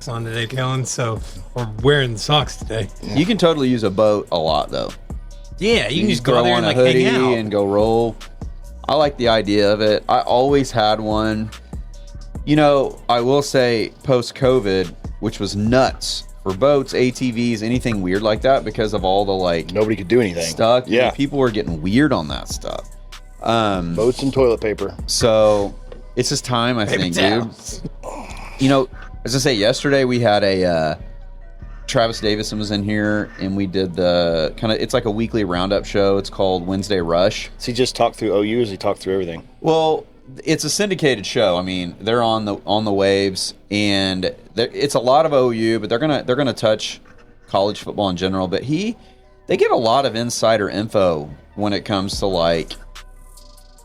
on today, Kellen, so we're wearing the socks today. You can totally use a boat a lot, though. Yeah, you can just go throw there on and a like hoodie hang out. and go roll. I like the idea of it. I always had one. You know, I will say post-COVID, which was nuts for boats, ATVs, anything weird like that because of all the like nobody could do anything. Stuff. Yeah, you know, people were getting weird on that stuff. Boats and toilet paper. So it's just time, I think, dude. You know, as I say, yesterday we had a Travis Davison was in here and we did the kind of, it's like a weekly roundup show. It's called Wednesday Rush. Does he just talk through OU? Or does he talk through everything? Well, it's a syndicated show. I mean, they're on the waves, and it's a lot of OU, but they're gonna touch college football in general. But they get a lot of insider info when it comes to like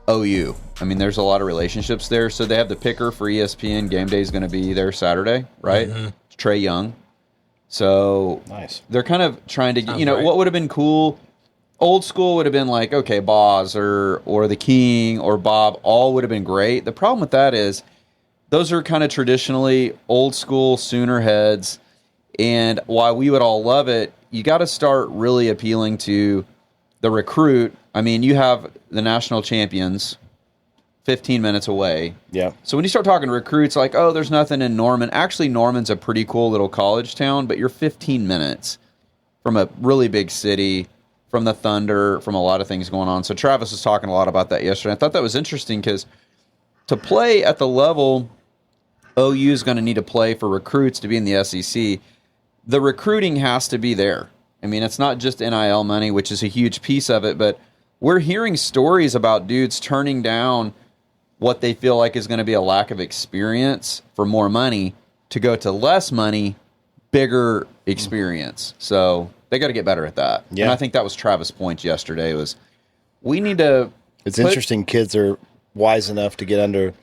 OU. I mean, there's a lot of relationships there. So they have the picker for ESPN. Game day is going to be there Saturday, right? Mm-hmm. Trey Young. So nice. They're kind of trying to get, you know, what would have been cool. Old school would have been like, okay, Boz or the King or Bob, all would have been great. The problem with that is those are kind of traditionally old school Sooner heads. And while we would all love it, you got to start really appealing to the recruit. I mean, you have the national champions 15 minutes away. Yeah. So when you start talking to recruits, like, oh, there's nothing in Norman. Actually, Norman's a pretty cool little college town, but you're 15 minutes from a really big city, from the Thunder, from a lot of things going on. So Travis was talking a lot about that yesterday. I thought that was interesting because to play at the level OU is going to need to play for recruits to be in the SEC, the recruiting has to be there. I mean, it's not just NIL money, which is a huge piece of it, but we're hearing stories about dudes turning down what they feel like is going to be a lack of experience for more money to go to less money, bigger experience. So they got to get better at that. Yeah. And I think that was Travis' point yesterday was we need to... It's interesting kids are wise enough to get under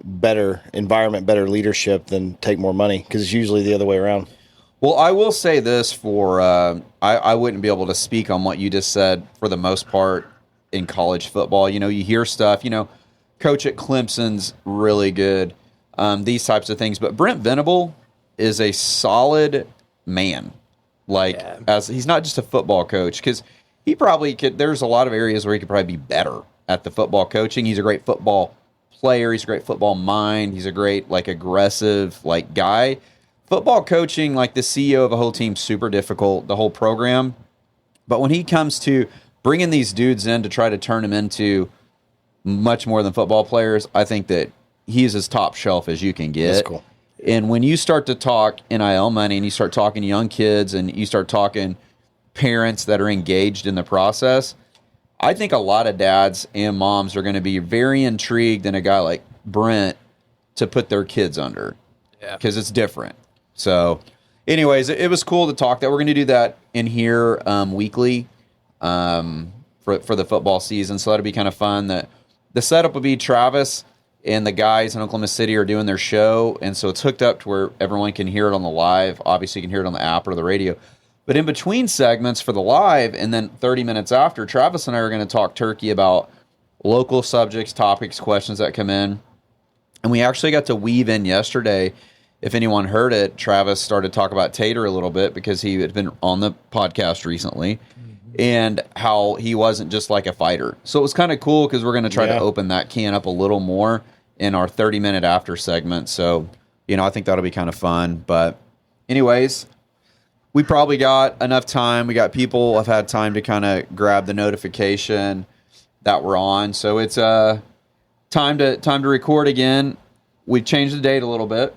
better environment, better leadership than take more money because it's usually the other way around. Well, I will say this for... I wouldn't be able to speak on what you just said for the most part in college football. You know, you hear stuff, you know, coach at Clemson's really good, these types of things. But Brent Venable is a solid man. Like, as he's not just a football coach, because he probably could, there's a lot of areas where he could probably be better at the football coaching. He's a great football player. He's a great football mind. He's a great, like, aggressive, like, guy. Football coaching, like the CEO of a whole team, super difficult, the whole program. But when he comes to bringing these dudes in to try to turn them into much more than football players, I think that he's as top shelf as you can get. That's cool. And when you start to talk NIL money and you start talking young kids and you start talking parents that are engaged in the process, I think a lot of dads and moms are going to be very intrigued in a guy like Brent to put their kids under. Yeah. Because it's different. So, anyways, it was cool to talk that. We're going to do that in here weekly for the football season. So that'll be kind of fun. The setup will be Travis and the guys in Oklahoma City are doing their show, and so it's hooked up to where everyone can hear it on the live. Obviously, you can hear it on the app or the radio. But in between segments for the live, and then 30 minutes after, Travis and I are going to talk turkey about local subjects, topics, questions that come in. And we actually got to weave in yesterday. If anyone heard it, Travis started to talk about Tater a little bit because he had been on the podcast recently. And how he wasn't just like a fighter. So it was kind of cool because we're going to try to open that can up a little more in our 30-minute after segment. So, you know, I think that'll be kind of fun. But anyways, we probably got enough time. We got people have had time to kind of grab the notification that we're on. So it's time to record again. We changed the date a little bit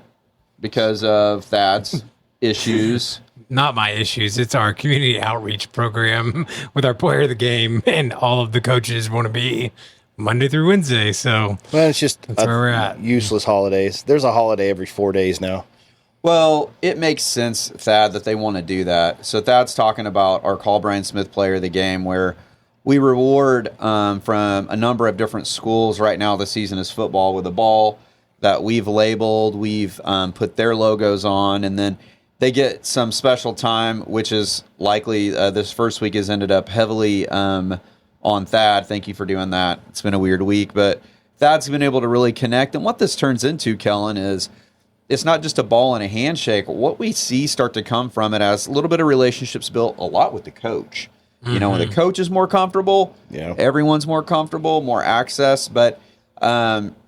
because of Thad's issues. Not my issues. It's our community outreach program with our player of the game, and all of the coaches want to be Monday through Wednesday. So, well, it's just that's where we're at. Useless holidays. There's a holiday every 4 days now. Well, it makes sense, Thad, that they want to do that. So Thad's talking about our Call Brian Smith player of the game, where we reward from a number of different schools. Right now, the season is football with a ball that we've labeled. We've put their logos on, and then they get some special time, which is likely this first week has ended up heavily on Thad. Thank you for doing that. It's been a weird week, but Thad's been able to really connect. And what this turns into, Kellen, is it's not just a ball and a handshake. What we see start to come from it as a little bit of relationships built a lot with the coach. You know, when the coach is more comfortable, everyone's more comfortable, more access, but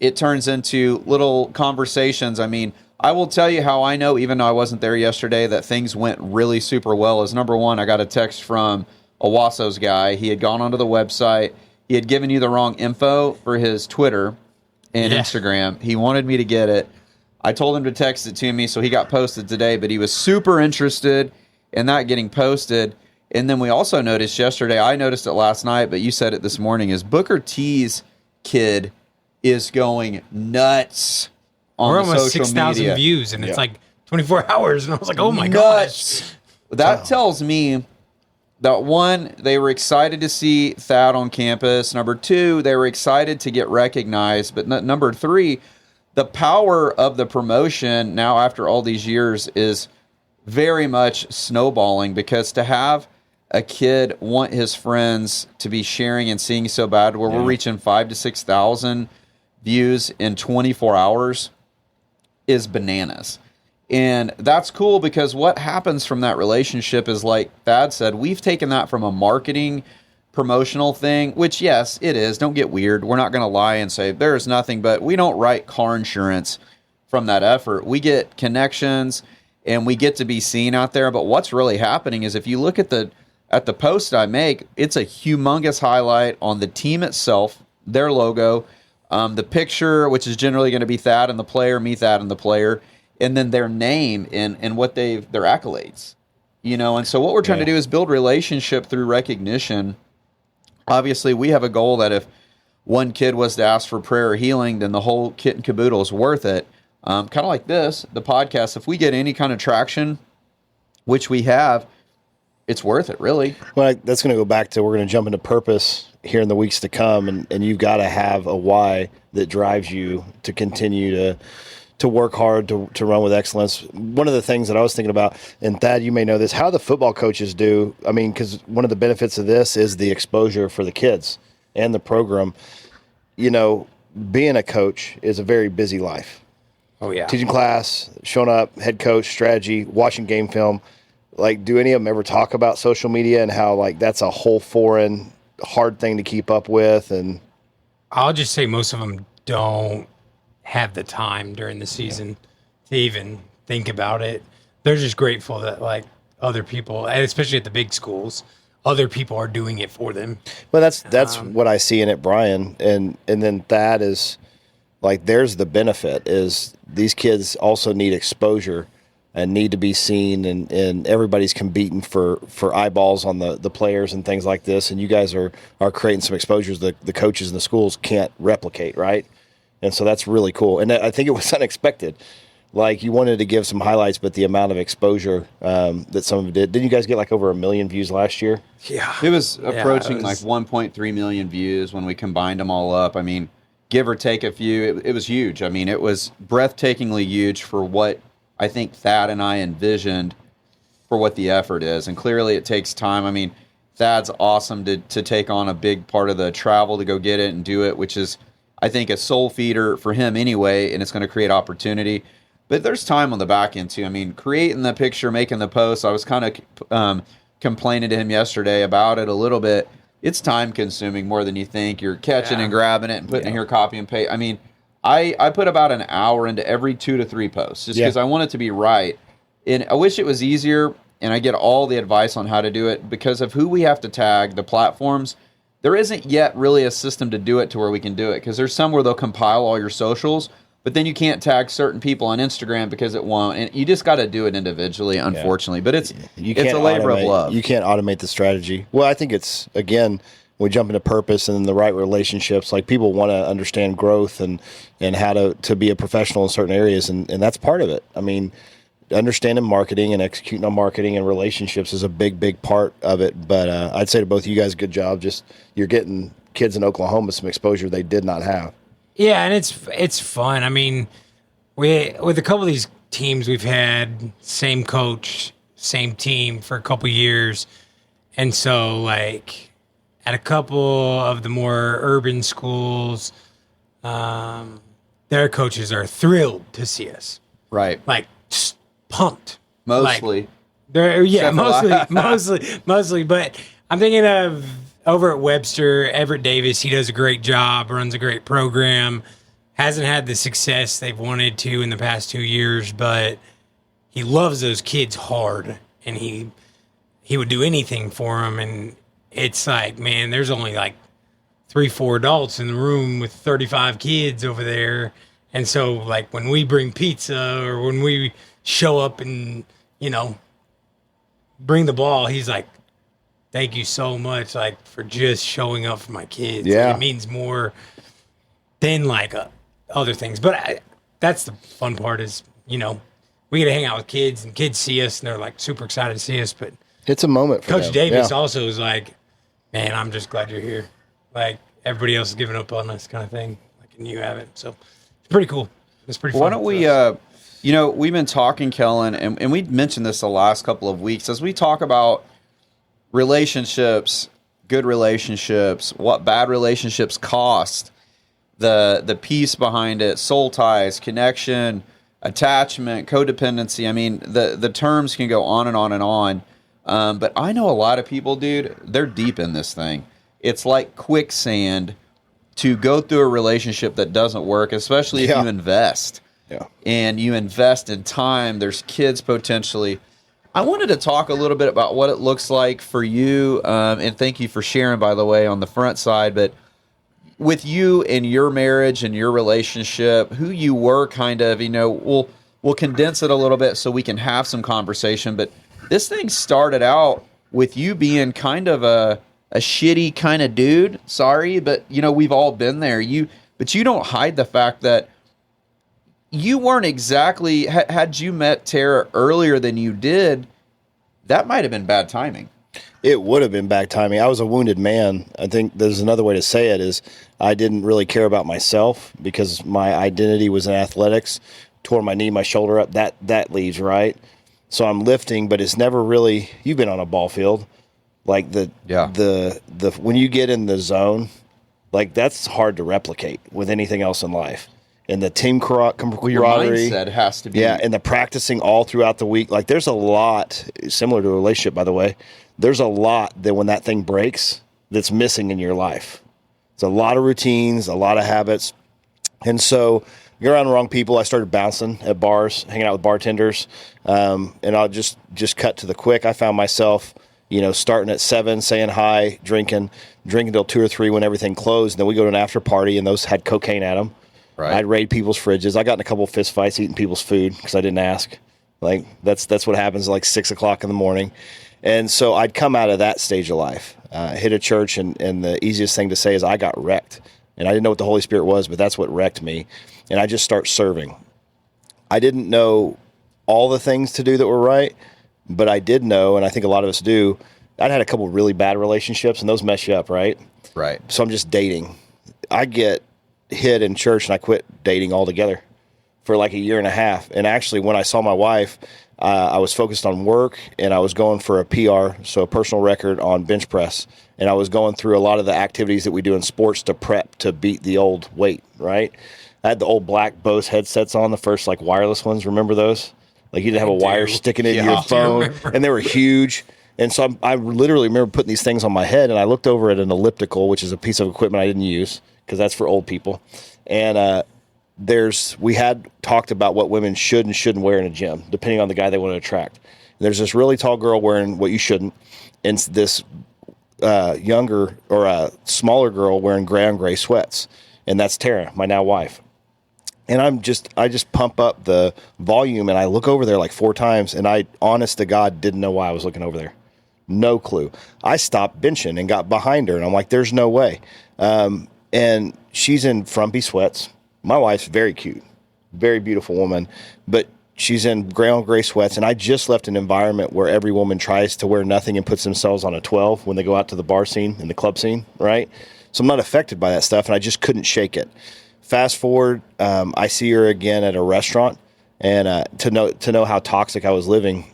it turns into little conversations. I mean, I will tell you how I know, even though I wasn't there yesterday, that things went really super well. Is number one, I got a text from Owasso's guy. He had gone onto the website. He had given you the wrong info for his Twitter and Instagram. He wanted me to get it. I told him to text it to me, so he got posted today, but he was super interested in that getting posted. And then we also noticed yesterday, I noticed it last night, but you said it this morning, is Booker T's kid is going nuts on We're the almost social 6,000 media. views, and it's like 24 hours. And I was like, oh my gosh. That tells me that, one, they were excited to see Thad on campus. Number two, they were excited to get recognized. But number three, the power of the promotion now after all these years is very much snowballing, because to have a kid want his friends to be sharing and seeing so bad, where we're reaching 5,000 to 6,000 views in 24 hours is bananas. And that's cool, because what happens from that relationship is, like Thad said, we've taken that from a marketing promotional thing, which, yes, it is. Don't get weird. We're not going to lie and say there is nothing, but we don't write car insurance from that effort. We get connections and we get to be seen out there. But what's really happening is, if you look at the post I make, it's a humongous highlight on the team itself, their logo, the picture, which is generally going to be Thad and the player, me, Thad and the player, and then their name and what their accolades, you know. And so what we're trying to do is build relationship through recognition. Obviously, we have a goal that if one kid was to ask for prayer or healing, then the whole kit and caboodle is worth it. Kind of like this, the podcast. If we get any kind of traction, which we have, it's worth it, really. Well, that's going to go back to, we're going to jump into purpose here in the weeks to come, and you've got to have a why that drives you to continue to work hard, to run with excellence. One of the things that I was thinking about, and Thad, you may know this, how the football coaches do, I mean, because one of the benefits of this is the exposure for the kids and the program. You know, being a coach is a very busy life. Oh, yeah. Teaching class, showing up, head coach, strategy, watching game film. Like, do any of them ever talk about social media and how, like, that's a whole foreign, hard thing to keep up with? And I'll just say most of them don't have the time during the season to even think about it. They're just grateful that, like, other people, and especially at the big schools, other people are doing it for them. Well, that's what I see in it, Brian. And then that is, like, there's the benefit, is these kids also need exposure and need to be seen, and everybody's competing for eyeballs on the players and things like this. And you guys are creating some exposures that the coaches and the schools can't replicate, right? And so that's really cool. And I think it was unexpected. Like, you wanted to give some highlights, but the amount of exposure that some of it did. Didn't you guys get like over 1 million views last year? Yeah. It was approaching like 1.3 million views when we combined them all up. I mean, give or take a few, it was huge. I mean, it was breathtakingly huge for what I think Thad and I envisioned for what the effort is. And clearly it takes time. I mean, Thad's awesome to take on a big part of the travel to go get it and do it, which is, I think, a soul feeder for him anyway, and it's going to create opportunity. But there's time on the back end, too. I mean, creating the picture, making the post, I was kind of complaining to him yesterday about it a little bit. It's time-consuming more than you think. You're catching and grabbing it and putting it here, copy and paste. I mean, I put about an hour into every 2 to 3 posts just because I want it to be right. And I wish it was easier, and I get all the advice on how to do it because of who we have to tag, the platforms. There isn't yet really a system to do it to where we can do it, because there's some where they'll compile all your socials, but then you can't tag certain people on Instagram because it won't. And you just got to do it individually, unfortunately. But it's a labor of love. You can't automate the strategy. Well, I think it's, again, we jump into purpose and the right relationships. Like, people want to understand growth and how to be a professional in certain areas, and that's part of it. I mean, understanding marketing and executing on marketing and relationships is a big part of it. But I'd say to both of you guys, good job. Just, you're getting kids in Oklahoma some exposure they did not have. Yeah, and it's fun. I mean, with a couple of these teams, we've had same coach, same team for a couple years. And so, like, at a couple of the more urban schools, their coaches are thrilled to see us. Right. like pumped. Mostly. Like, they're Except mostly, mostly. But I'm thinking of over at Webster, Everett Davis. He does a great job, runs a great program. Hasn't had the success they've wanted to in the past 2 years, but he loves those kids hard, and he would do anything for them. And it's like, man, there's only like 3-4 adults in the room with 35 kids over there. And so, like, when we bring pizza or when we show up and, bring the ball, he's like, thank you so much, like, for just showing up for my kids. Yeah. Like, it means more than, like, other things. But that's the fun part is, we get to hang out with kids, and kids see us, and they're, like, super excited to see us. But It's a moment for Coach them. Davis Yeah. also is like, man, I'm just glad you're here. Like, everybody else is giving up on us kind of thing. Like, and you haven't. So it's pretty cool. It's pretty fun. Why don't we, we've been talking, Kellen, and we mentioned this the last couple of weeks as we talk about relationships, good relationships, what bad relationships cost, the piece behind it, soul ties, connection, attachment, codependency. I mean, the terms can go on and on and on. But I know a lot of people, dude, they're deep in this thing. It's like quicksand to go through a relationship that doesn't work, especially if you invest. Yeah. And you invest in time. There's kids potentially. I wanted to talk a little bit about what it looks like for you. And thank you for sharing, by the way, on the front side. But with you and your marriage and your relationship, who you were kind of, we'll condense it a little bit so we can have some conversation. But this thing started out with you being kind of a shitty kind of dude. Sorry, but we've all been there. But you don't hide the fact that you weren't exactly, had you met Tara earlier than you did, that might have been bad timing. It would have been bad timing. I was a wounded man. I think there's another way to say it is I didn't really care about myself because my identity was in athletics. Tore my knee, my shoulder up. That leaves, right? So I'm lifting, but it's never really, you've been on a ball field. Like the when you get in the zone, like that's hard to replicate with anything else in life. And the team camaraderie. Your mindset has to be. Yeah, and the practicing all throughout the week. Like there's a lot, similar to a relationship, by the way, there's a lot that when that thing breaks, that's missing in your life. It's a lot of routines, a lot of habits. And so you're around the wrong people. I started bouncing at bars, hanging out with bartenders. And I'll just cut to the quick. I found myself, starting at 7, saying hi, drinking till 2 or 3 when everything closed. And then we go to an after party, and those had cocaine at them. Right. I'd raid people's fridges. I got in a couple of fist fights eating people's food because I didn't ask. Like that's what happens like 6 o'clock in the morning. And so I'd come out of that stage of life, hit a church, and the easiest thing to say is I got wrecked. And I didn't know what the Holy Spirit was, but that's what wrecked me. And I just start serving. I didn't know all the things to do that were right, but I did know, and I think a lot of us do, I'd had a couple of really bad relationships, and those mess you up, right? Right. So I'm just dating. I get hit in church, and I quit dating altogether for like a year and a half. And actually, when I saw my wife, I was focused on work, and I was going for a PR, so a personal record on bench press. And I was going through a lot of the activities that we do in sports to prep to beat the old weight, right? I had the old black Bose headsets on, the first like wireless ones. Remember those? Like you didn't have a wire sticking into your phone, and they were huge. And so I literally remember putting these things on my head, and I looked over at an elliptical, which is a piece of equipment I didn't use because that's for old people. And we had talked about what women should and shouldn't wear in a gym, depending on the guy they want to attract. And there's this really tall girl wearing what you shouldn't, and this younger or a smaller girl wearing gray on gray sweats, and that's Tara, my now wife. And I just pump up the volume, and I look over there like 4 times, and I, honest to God, didn't know why I was looking over there. No clue. I stopped benching and got behind her, and I'm like, there's no way. And she's in frumpy sweats. My wife's very cute, very beautiful woman, but she's in gray on gray sweats, and I just left an environment where every woman tries to wear nothing and puts themselves on a 12 when they go out to the bar scene and the club scene, right? So I'm not affected by that stuff, and I just couldn't shake it. Fast forward, I see her again at a restaurant, and to know how toxic I was living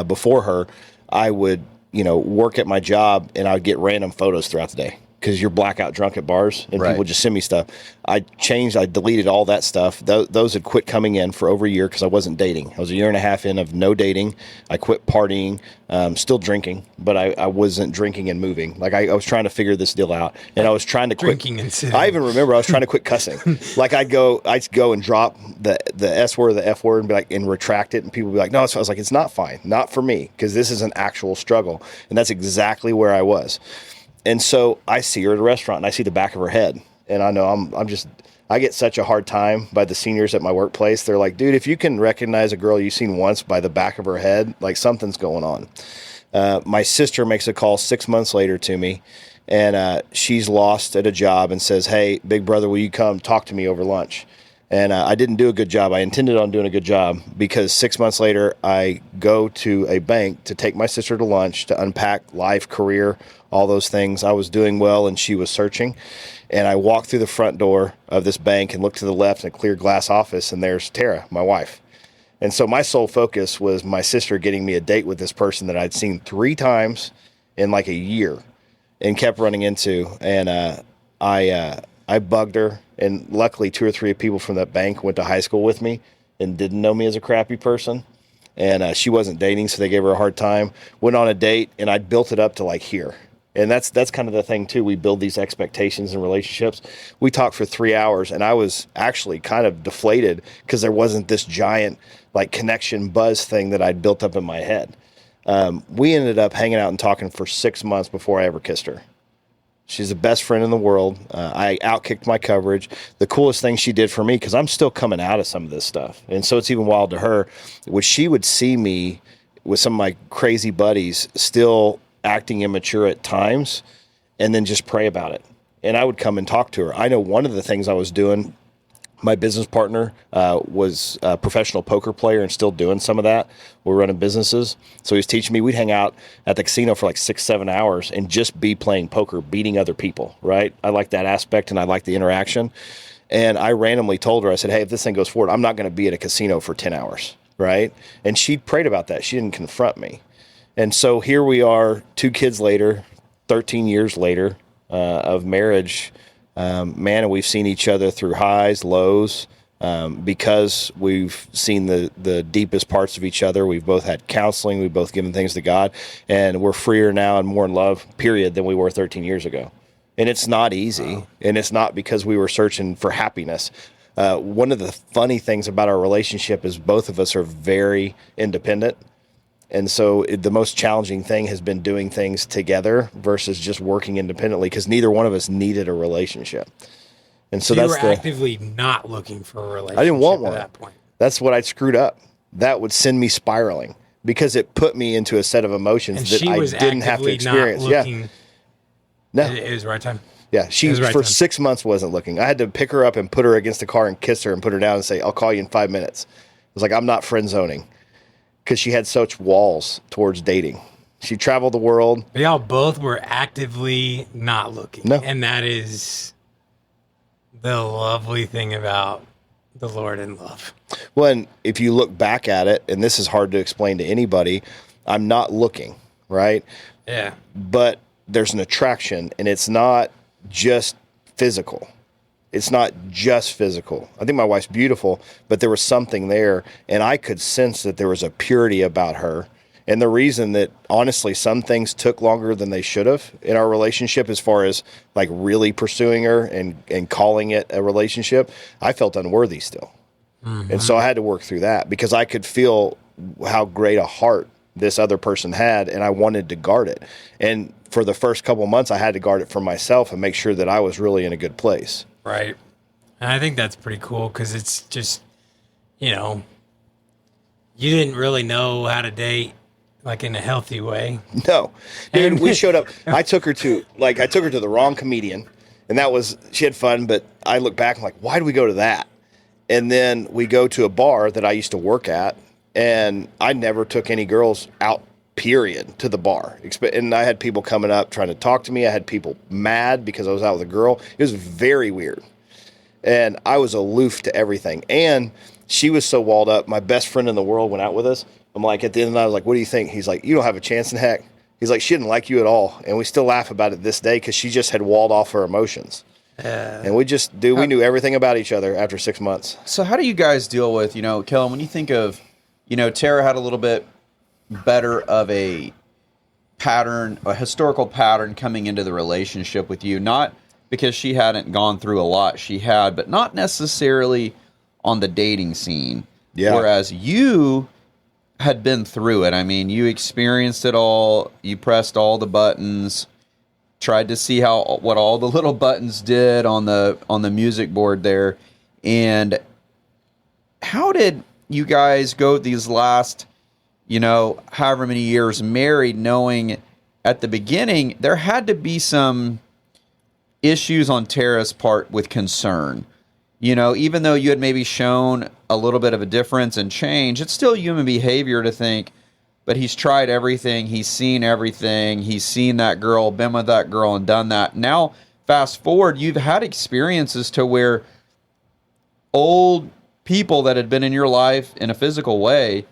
before her, I would work at my job, and I would get random photos throughout the day. because you're blackout drunk at bars and Right. people just send me stuff. I deleted all that stuff. Those had quit coming in for over a year because I wasn't dating. I was a year and a half in of no dating. I quit partying, still drinking, but I wasn't drinking and moving. Like I was trying to figure this deal out, and I was trying to quit Drinking and sitting. I even remember I was trying to quit cussing. Like I'd go and drop the S word or the F word and be like, and retract it, and people would be like, no. So I was like, it's not fine, not for me, because this is an actual struggle, and that's exactly where I was. And so I see her at a restaurant, and I see the back of her head, and I know I get such a hard time by the seniors at my workplace. They're like, dude, if you can recognize a girl you've seen once by the back of her head, like something's going on. My sister makes a call 6 months later to me, and she's lost at a job and says, hey, big brother, will you come talk to me over lunch? And I didn't do a good job. I intended on doing a good job because 6 months later, I go to a bank to take my sister to lunch to unpack life, career, all those things. I was doing well, and she was searching. And I walked through the front door of this bank and looked to the left in a clear glass office, and there's Tara, my wife. And so my sole focus was my sister getting me a date with this person that I'd seen 3 times in like a year and kept running into. And I bugged her. And luckily, 2 or 3 people from that bank went to high school with me and didn't know me as a crappy person. And she wasn't dating, so they gave her a hard time. Went on a date, and I built it up to like here. And that's kind of the thing, too. We build these expectations in relationships. We talked for 3 hours, and I was actually kind of deflated because there wasn't this giant like connection buzz thing that I'd built up in my head. We ended up hanging out and talking for 6 months before I ever kissed her. She's the best friend in the world. I outkicked my coverage. The coolest thing she did for me, because I'm still coming out of some of this stuff, and so it's even wild to her, was she would see me with some of my crazy buddies still acting immature at times, and then just pray about it. And I would come and talk to her. I know one of the things I was doing, my business partner was a professional poker player and still doing some of that. We're running businesses. So he was teaching me. We'd hang out at the casino for like 6-7 hours and just be playing poker, beating other people, right? I like that aspect, and I like the interaction. And I randomly told her, I said, hey, if this thing goes forward, I'm not going to be at a casino for 10 hours, right? And she prayed about that. She didn't confront me. And so here we are, 2 kids later, 13 years later of marriage. Man, and we've seen each other through highs, lows, because we've seen the deepest parts of each other. We've both had counseling. We've both given things to God, and we're freer now and more in love, period, than we were 13 years ago. And it's not easy, and it's not because we were searching for happiness. One of the funny things about our relationship is both of us are very independent. And so the most challenging thing has been doing things together versus just working independently, because neither one of us needed a relationship. And so you that's were actively not looking for a relationship I didn't want one. at that point. That's what I'd screwed up. That would send me spiraling because it put me into a set of emotions And that she I was didn't have to actively experience. not Yeah. looking. No. It was the right time. Yeah. She, It was right for time. 6 months, wasn't looking. I had to pick her up and put her against the car and kiss her and put her down and say, I'll call you in 5 minutes. It was like, I'm not friend zoning, because she had such walls towards dating. She traveled the world. But y'all both were actively not looking. No. And that is the lovely thing about the Lord and love. Well, and if you look back at it, and this is hard to explain to anybody, I'm not looking, right? Yeah. But there's an attraction, and it's not just physical. It's not just physical. I think my wife's beautiful, but there was something there, and I could sense that there was a purity about her. And the reason that, honestly, some things took longer than they should have in our relationship, as far as like really pursuing her and calling it a relationship, I felt unworthy still. Mm-hmm. And so I had to work through that, because I could feel how great a heart this other person had, and I wanted to guard it. And for the first couple of months, I had to guard it for myself and make sure that I was really in a good place. Right. And I think that's pretty cool, because it's just, you didn't really know how to date like in a healthy way. No. Dude, we showed up. I took her to the wrong comedian, and she had fun, but I look back and I'm like, why do we go to that? And then we go to a bar that I used to work at, and I never took any girls out, period, to the bar. And I had people coming up trying to talk to me. I had people mad because I was out with a girl. It was very weird. And I was aloof to everything. And she was so walled up. My best friend in the world went out with us. I'm like, at the end of the night, I was like, what do you think? He's like, you don't have a chance in heck. He's like, she didn't like you at all. And we still laugh about it this day because she just had walled off her emotions. And we knew everything about each other after 6 months. So how do you guys deal with, Kellen, when you think of, Tara had a little bit better of a pattern, a historical pattern coming into the relationship with you, not because she hadn't gone through a lot, she had, but not necessarily on the dating scene. Yeah. Whereas you had been through it. I mean, you experienced it all. You pressed all the buttons, tried to see what all the little buttons did on the music board there. And how did you guys go these last, however many years married, knowing at the beginning there had to be some issues on Tara's part with concern? Even though you had maybe shown a little bit of a difference and change, it's still human behavior to think, but he's tried everything, he's seen everything, he's seen that girl, been with that girl, and done that. Now, fast forward, you've had experiences to where old people that had been in your life in a physical way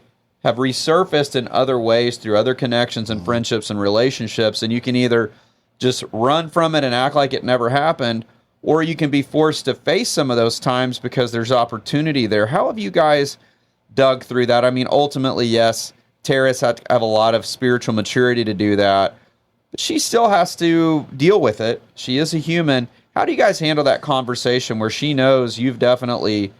have resurfaced in other ways through other connections and friendships and relationships, and you can either just run from it and act like it never happened, or you can be forced to face some of those times because there's opportunity there. How have you guys dug through that? I mean, ultimately, yes, Tara's had to have a lot of spiritual maturity to do that, but she still has to deal with it. She is a human. How do you guys handle that conversation where she knows you've definitely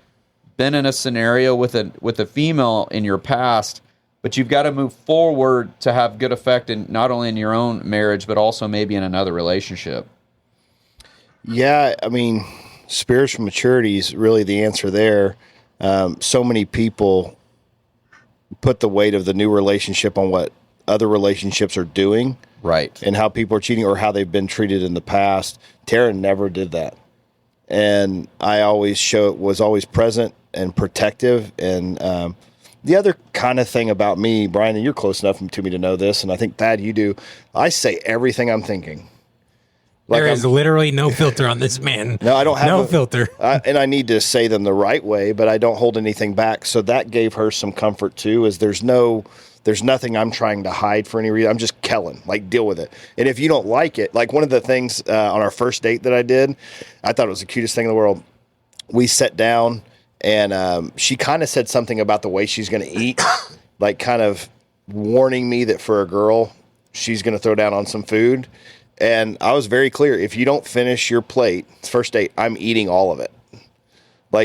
been in a scenario with a female in your past, but you've got to move forward to have good effect in not only in your own marriage, but also maybe in another relationship? Yeah, I mean, spiritual maturity is really the answer there. So many people put the weight of the new relationship on what other relationships are doing, right, and how people are cheating or how they've been treated in the past. Tara never did that, and I was always present and protective. And the other kind of thing about me, Brian, and you're close enough to me to know this, and I think, Thad, you do. I say everything I'm thinking. There is literally no filter on this man. No, I don't have no filter. And I need to say them the right way, but I don't hold anything back. So that gave her some comfort too, is there's nothing I'm trying to hide for any reason. I'm just Kellen, deal with it. And if you don't like it, one of the things on our first date that I did, I thought it was the cutest thing in the world. We sat down and she kind of said something about the way she's going to eat, kind of warning me that for a girl, she's going to throw down on some food. And I was very clear, if you don't finish your plate, first date, I'm eating all of it.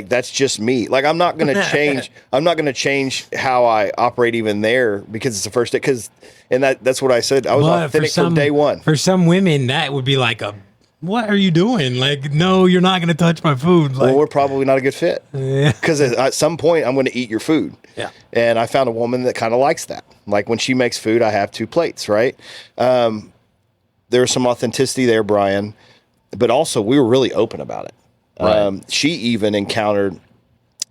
That's just me. I'm not going to change. I'm not going to change how I operate even there because it's the first date. That's what I said. I was authentic from day one. For some women, that would be what are you doing? No, you're not going to touch my food. Well, we're probably not a good fit. Yeah. Because at some point, I'm going to eat your food. Yeah. And I found a woman that kind of likes that. When she makes food, I have 2 plates, right? There's some authenticity there, Brian, but also we were really open about it. Right. She even encountered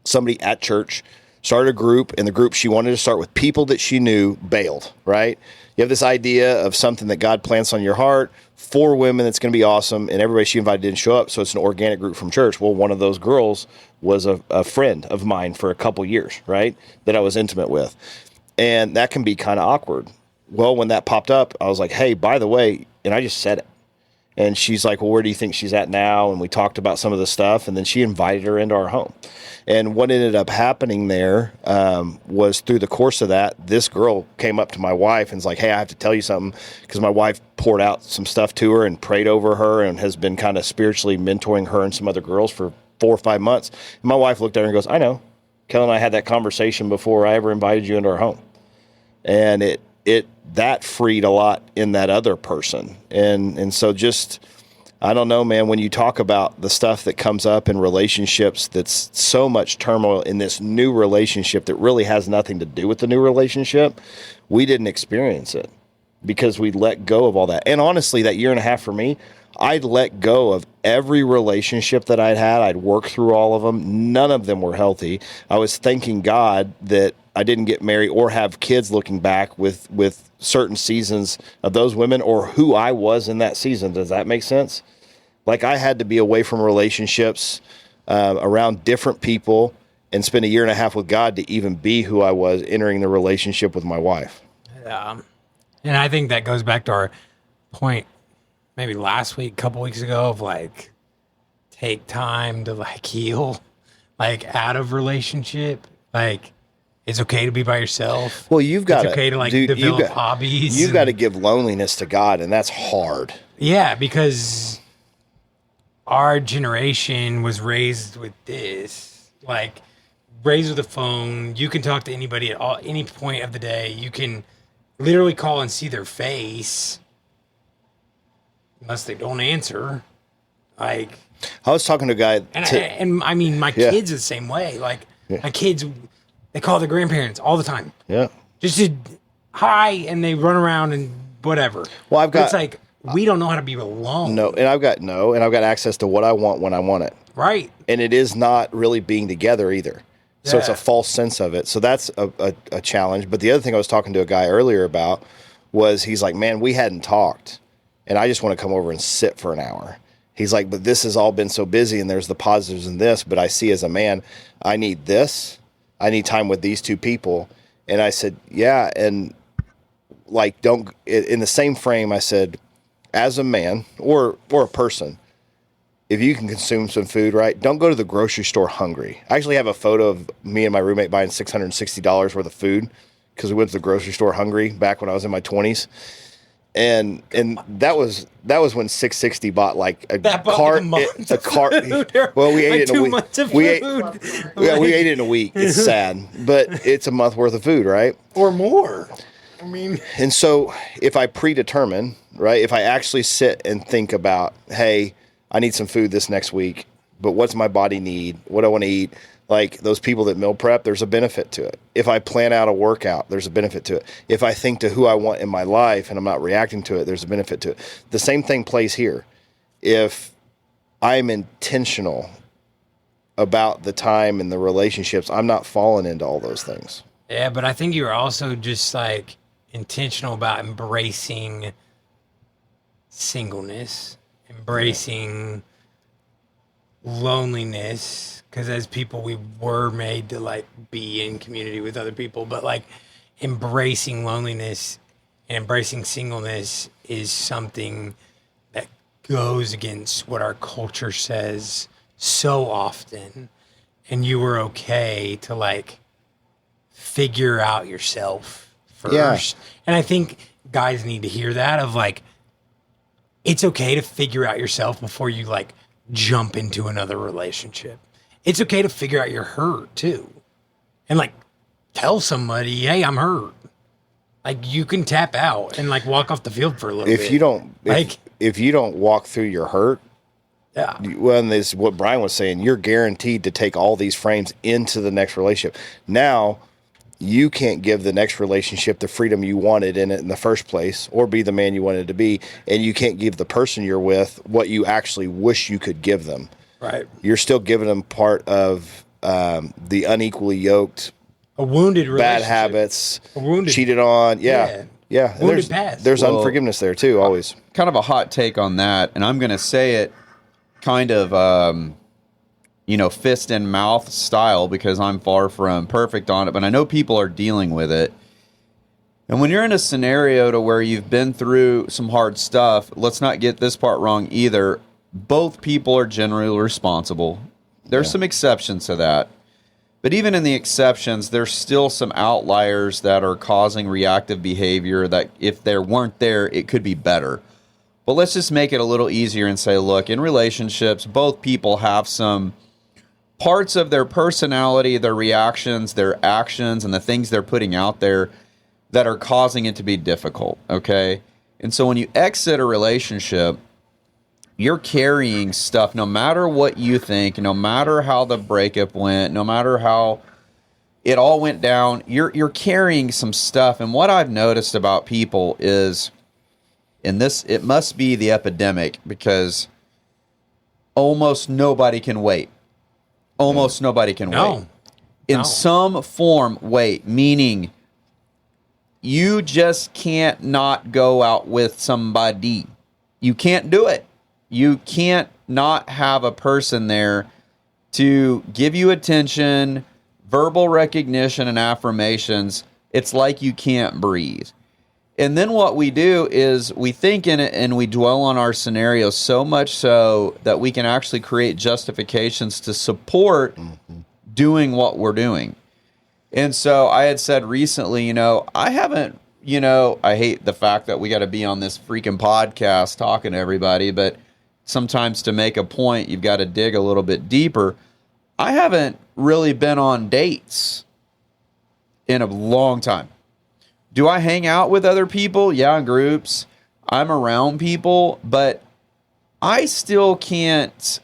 somebody at church, started a group, and the group she wanted to start with people that she knew bailed, right? You have this idea of something that God plants on your heart, 4 women that's going to be awesome, and everybody she invited didn't show up, so it's an organic group from church. Well, one of those girls was a friend of mine for a couple years, right, that I was intimate with. And that can be kind of awkward. Well, when that popped up, I was like, hey, by the way, and I just said it. And she's like, well, where do you think she's at now? And we talked about some of the stuff, and then she invited her into our home. And what ended up happening there was through the course of that, this girl came up to my wife and was like, hey, I have to tell you something, because my wife poured out some stuff to her and prayed over her and has been kind of spiritually mentoring her and some other girls for 4 or 5 months. And my wife looked at her and goes, I know. Kellen and I had that conversation before I ever invited you into our home. And that freed a lot in that other person. And so just, I don't know, man, when you talk about the stuff that comes up in relationships, that's so much turmoil in this new relationship that really has nothing to do with the new relationship, we didn't experience it because we let go of all that. And honestly, that 1.5 years for me, I'd let go of every relationship that I'd had. I'd worked through all of them. None of them were healthy. I was thanking God that I didn't get married or have kids looking back with certain seasons of those women or who I was in that season. Does that make sense? I had to be away from relationships around different people and spend 1.5 years with God to even be who I was entering the relationship with my wife. And I think that goes back to our point maybe last week, couple weeks ago, of like take time to like heal, like out of relationship. Like it's okay to be by yourself. Well, you've got it's okay to like develop hobbies. You've got to give loneliness to God, and that's hard. Yeah, because our generation was raised with this, like raised with a phone. You can talk to anybody at any point of the day. You can literally call and see their face, unless they don't answer. Like, I was talking to a guy, and I mean, my kids are the same way. Like, my kids, they call their grandparents all the time. Yeah. Just to hi, and they run around and whatever. Well, it's like, we don't know how to be alone. No, and I've got access to what I want when I want it. Right. And it is not really being together either. So it's a false sense of it. So that's a challenge. But the other thing I was talking to a guy earlier about was he's like, man, we hadn't talked, and I just want to come over and sit for an hour. He's like, but this has all been so busy, and there's the positives in this, but I see as a man, I need this. I need time with these two people. And I said, yeah. And like, in the same frame, I said, as a man or a person, if you can consume some food, right, don't go to the grocery store hungry. I actually have a photo of me and my roommate buying $660 worth of food because we went to the grocery store hungry back when I was in my 20s. And that was when 660 bought like a cart. Well, we ate it in a week. We ate it in a week. It's sad, but it's a month worth of food, right? Or more. I mean, and so if I predetermine, right, if I actually sit and think about, hey, I need some food this next week, but what's my body need? What do I want to eat? Like those people that meal prep, there's a benefit to it. If I plan out a workout, there's a benefit to it. If I think to who I want in my life and I'm not reacting to it, there's a benefit to it. The same thing plays here. If I'm intentional about the time and the relationships, I'm not falling into all those things. Yeah, but I think you're also just like intentional about embracing singleness, embracing loneliness. Because as people, we were made to like be in community with other people, but like embracing loneliness and embracing singleness is something that goes against what our culture says so often. And you were okay to like figure out yourself first. Yeah. And I think guys need to hear that of like, it's okay to figure out yourself before you like jump into another relationship. It's okay to figure out your hurt too. And like tell somebody, hey, I'm hurt. Like you can tap out and like walk off the field for a little bit. If you don't walk through your hurt, yeah. Well, and this is what Brian was saying, you're guaranteed to take all these frames into the next relationship. Now, you can't give the next relationship the freedom you wanted in it in the first place or be the man you wanted to be. And you can't give the person you're with what you actually wish you could give them. Right. You're still giving them part of the unequally yoked, a wounded bad habits, wounded, cheated on. Yeah. Wounded past. There's unforgiveness there too, always. Kind of a hot take on that, and I'm going to say it kind of, fist in mouth style because I'm far from perfect on it, but I know people are dealing with it. And when you're in a scenario to where you've been through some hard stuff, let's not get this part wrong either. Both people are generally responsible. There's some exceptions to that. But even in the exceptions, there's still some outliers that are causing reactive behavior that if there weren't there, it could be better. But let's just make it a little easier and say, look, in relationships, both people have some parts of their personality, their reactions, their actions, and the things they're putting out there that are causing it to be difficult, okay? And so when you exit a relationship, you're carrying stuff, no matter what you think, no matter how the breakup went, no matter how it all went down, you're carrying some stuff. And what I've noticed about people is, and this, it must be the epidemic, because almost nobody can wait. Almost nobody can wait. In some form, wait, meaning you just can't not go out with somebody. You can't do it. You can't not have a person there to give you attention, verbal recognition, and affirmations. It's like you can't breathe. And then what we do is we think in it and we dwell on our scenario so much so that we can actually create justifications to support doing what we're doing. And so I had said recently, I haven't, I hate the fact that we got to be on this freaking podcast talking to everybody, but sometimes to make a point, you've got to dig a little bit deeper. I haven't really been on dates in a long time. Do I hang out with other people? Yeah, in groups. I'm around people, but I still can't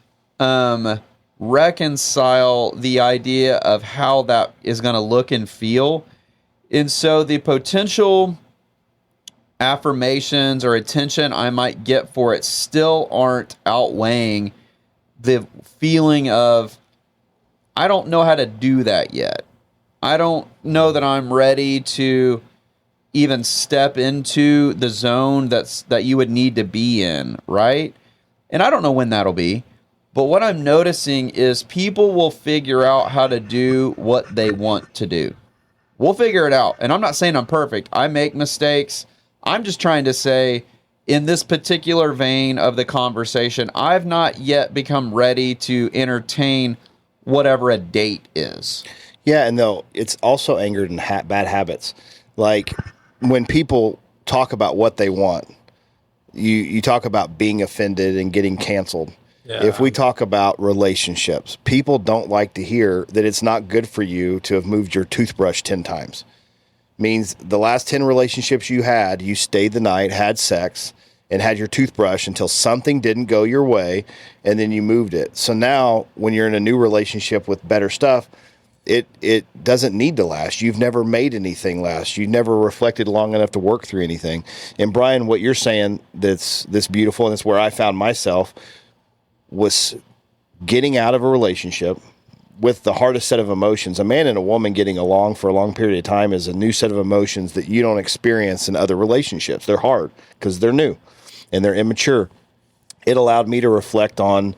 reconcile the idea of how that is going to look and feel. And so the potential affirmations or attention I might get for it still aren't outweighing the feeling of, I don't know how to do that yet. I don't know that I'm ready to even step into the zone that you would need to be in, right? And I don't know when that'll be, but what I'm noticing is people will figure out how to do what they want to do. We'll figure it out. And I'm not saying I'm perfect. I make mistakes. I'm just trying to say, in this particular vein of the conversation, I've not yet become ready to entertain whatever a date is. Yeah, and though it's also angered in bad habits. Like when people talk about what they want, you talk about being offended and getting canceled. Yeah. If we talk about relationships, people don't like to hear that it's not good for you to have moved your toothbrush 10 times. Means the last 10 relationships you had, you stayed the night, had sex, and had your toothbrush until something didn't go your way, and then you moved it. So now when you're in a new relationship with better stuff, it doesn't need to last. You've never made anything last. You've never reflected long enough to work through anything. And Brian, what you're saying that's beautiful, and that's where I found myself, was getting out of a relationship with the hardest set of emotions. A man and a woman getting along for a long period of time is a new set of emotions that you don't experience in other relationships. They're hard because they're new and they're immature. It allowed me to reflect on,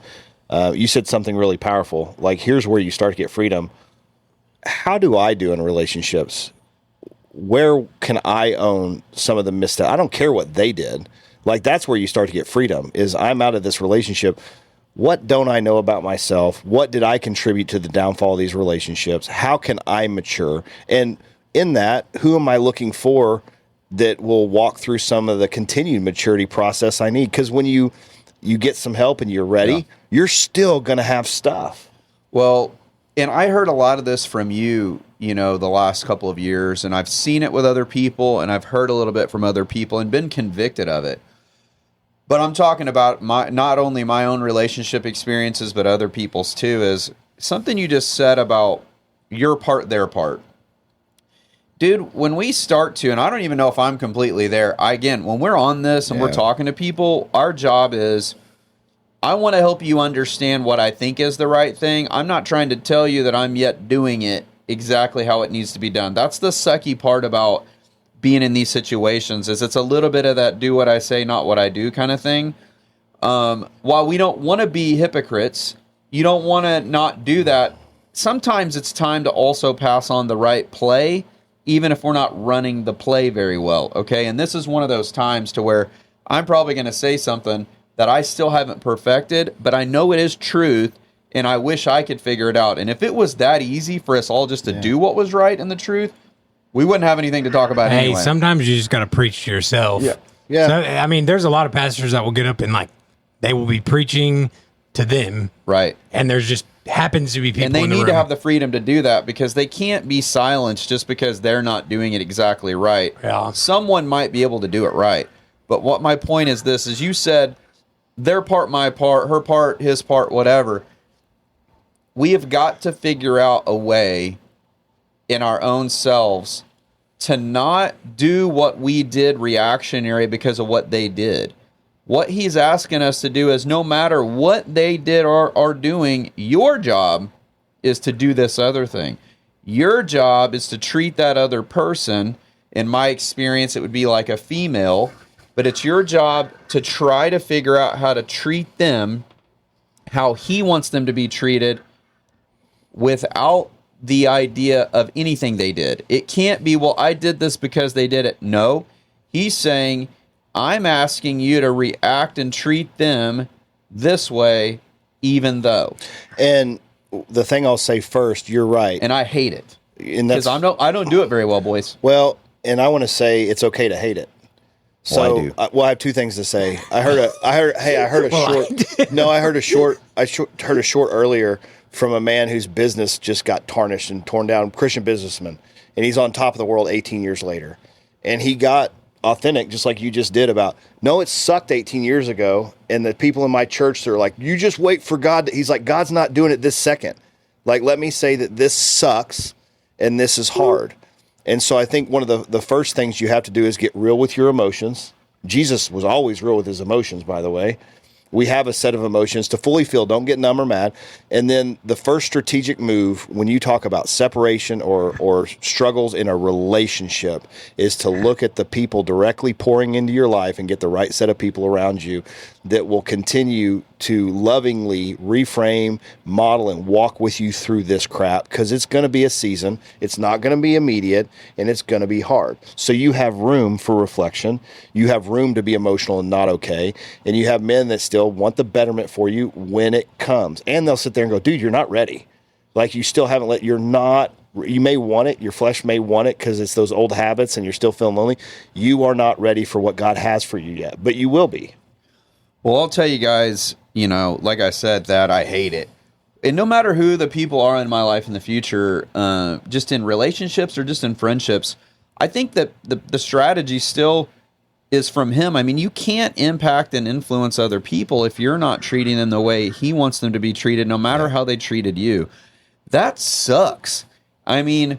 you said something really powerful, like here's where you start to get freedom. How do I do in relationships? Where can I own some of the missteps? I don't care what they did. Like that's where you start to get freedom, is I'm out of this relationship. What don't I know about myself? What did I contribute to the downfall of these relationships? How can I mature? And in that, who am I looking for that will walk through some of the continued maturity process I need? Because when you get some help and you're ready, you're still going to have stuff. Well, and I heard a lot of this from you, the last couple of years, and I've seen it with other people, and I've heard a little bit from other people and been convicted of it. But I'm talking about not only my own relationship experiences, but other people's too, is something you just said about your part, their part. Dude, when we start to, and I don't even know if I'm completely there, when we're on this and we're talking to people, our job is, I want to help you understand what I think is the right thing. I'm not trying to tell you that I'm yet doing it exactly how it needs to be done. That's the sucky part about being in these situations, is it's a little bit of that do what I say, not what I do kind of thing. While we don't want to be hypocrites, you don't want to not do that. Sometimes it's time to also pass on the right play, even if we're not running the play very well. Okay. And this is one of those times to where I'm probably going to say something that I still haven't perfected, but I know it is truth, and I wish I could figure it out. And if it was that easy for us all just to do what was right and the truth, we wouldn't have anything to talk about anyway. Hey, sometimes you just got to preach to yourself. Yeah. Yeah. So, I mean, there's a lot of pastors that will get up and they will be preaching to them. Right. And there's just happens to be people in the room. And they need to have the freedom to do that, because they can't be silenced just because they're not doing it exactly right. Yeah. Someone might be able to do it right. But what my point is this, is you said their part, my part, her part, his part, whatever. We have got to figure out a way in our own selves to not do what we did reactionary because of what they did. What he's asking us to do is, no matter what they did or are doing, your job is to do this other thing. Your job is to treat that other person. In my experience, it would be like a female, but it's your job to try to figure out how to treat them how he wants them to be treated, without the idea of anything they did. It can't be, well, I did this because they did it. No. He's saying, I'm asking you to react and treat them this way, even though. And the thing I'll say first, you're right. And I hate it. And that's, Because I don't do it very well, boys. well, and I want to say it's okay to hate it. So, Well, I do. I have two things to say. I heard a short earlier from a man whose business just got tarnished and torn down, Christian businessman, and he's on top of the world 18 years later. And he got authentic, just like you just did, about, no, it sucked 18 years ago. And the people in my church, they're like, you just wait for God. He's like, God's not doing it this second. Like, let me say that this sucks and this is hard. And so I think one of the first things you have to do is get real with your emotions. Jesus was always real with his emotions, by the way. We have a set of emotions to fully feel. Don't get numb or mad. And then the first strategic move when you talk about separation or struggles in a relationship is to look at the people directly pouring into your life and get the right set of people around you that will continue to lovingly reframe, model, and walk with you through this crap, because it's going to be a season. It's not going to be immediate, and it's going to be hard. So you have room for reflection. You have room to be emotional and not okay. And you have men that still want the betterment for you when it comes. And they'll sit there and go, dude, you're not ready. Like, you still haven't you may want it. Your flesh may want it because it's those old habits and you're still feeling lonely. You are not ready for what God has for you yet, but you will be. Well, I'll tell you guys, like I said, that I hate it. And no matter who the people are in my life in the future, just in relationships or just in friendships, I think that the strategy still is from him. I mean, you can't impact and influence other people if you're not treating them the way he wants them to be treated, no matter how they treated you. That sucks. I mean,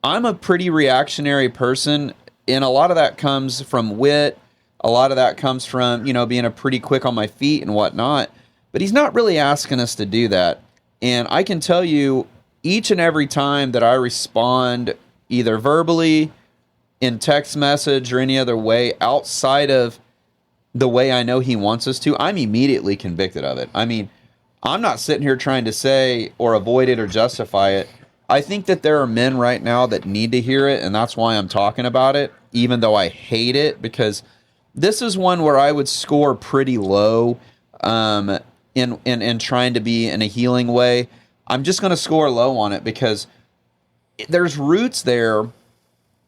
I'm a pretty reactionary person, and a lot of that comes from wit. A lot of that comes from, being a pretty quick on my feet and whatnot. But he's not really asking us to do that. And I can tell you, each and every time that I respond, either verbally, in text message, or any other way outside of the way I know he wants us to, I'm immediately convicted of it. I mean, I'm not sitting here trying to say or avoid it or justify it. I think that there are men right now that need to hear it, and that's why I'm talking about it, even though I hate it, because this is one where I would score pretty low in trying to be in a healing way. I'm just going to score low on it because there's roots there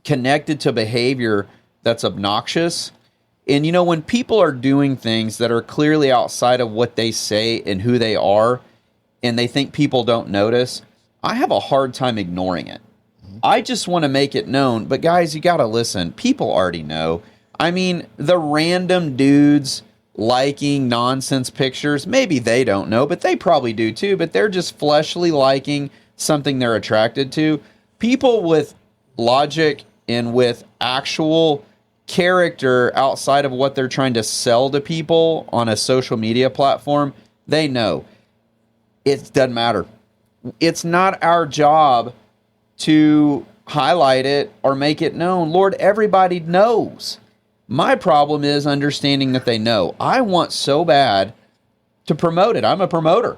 connected to behavior that's obnoxious. And, when people are doing things that are clearly outside of what they say and who they are, and they think people don't notice, I have a hard time ignoring it. I just want to make it known. But guys, you got to listen. People already know. I mean, the random dudes liking nonsense pictures, maybe they don't know, but they probably do too, but they're just fleshly liking something they're attracted to. People with logic and with actual character outside of what they're trying to sell to people on a social media platform, they know. It doesn't matter. It's not our job to highlight it or make it known. Lord, everybody knows. My problem is understanding that they know. I want so bad to promote it. I'm a promoter.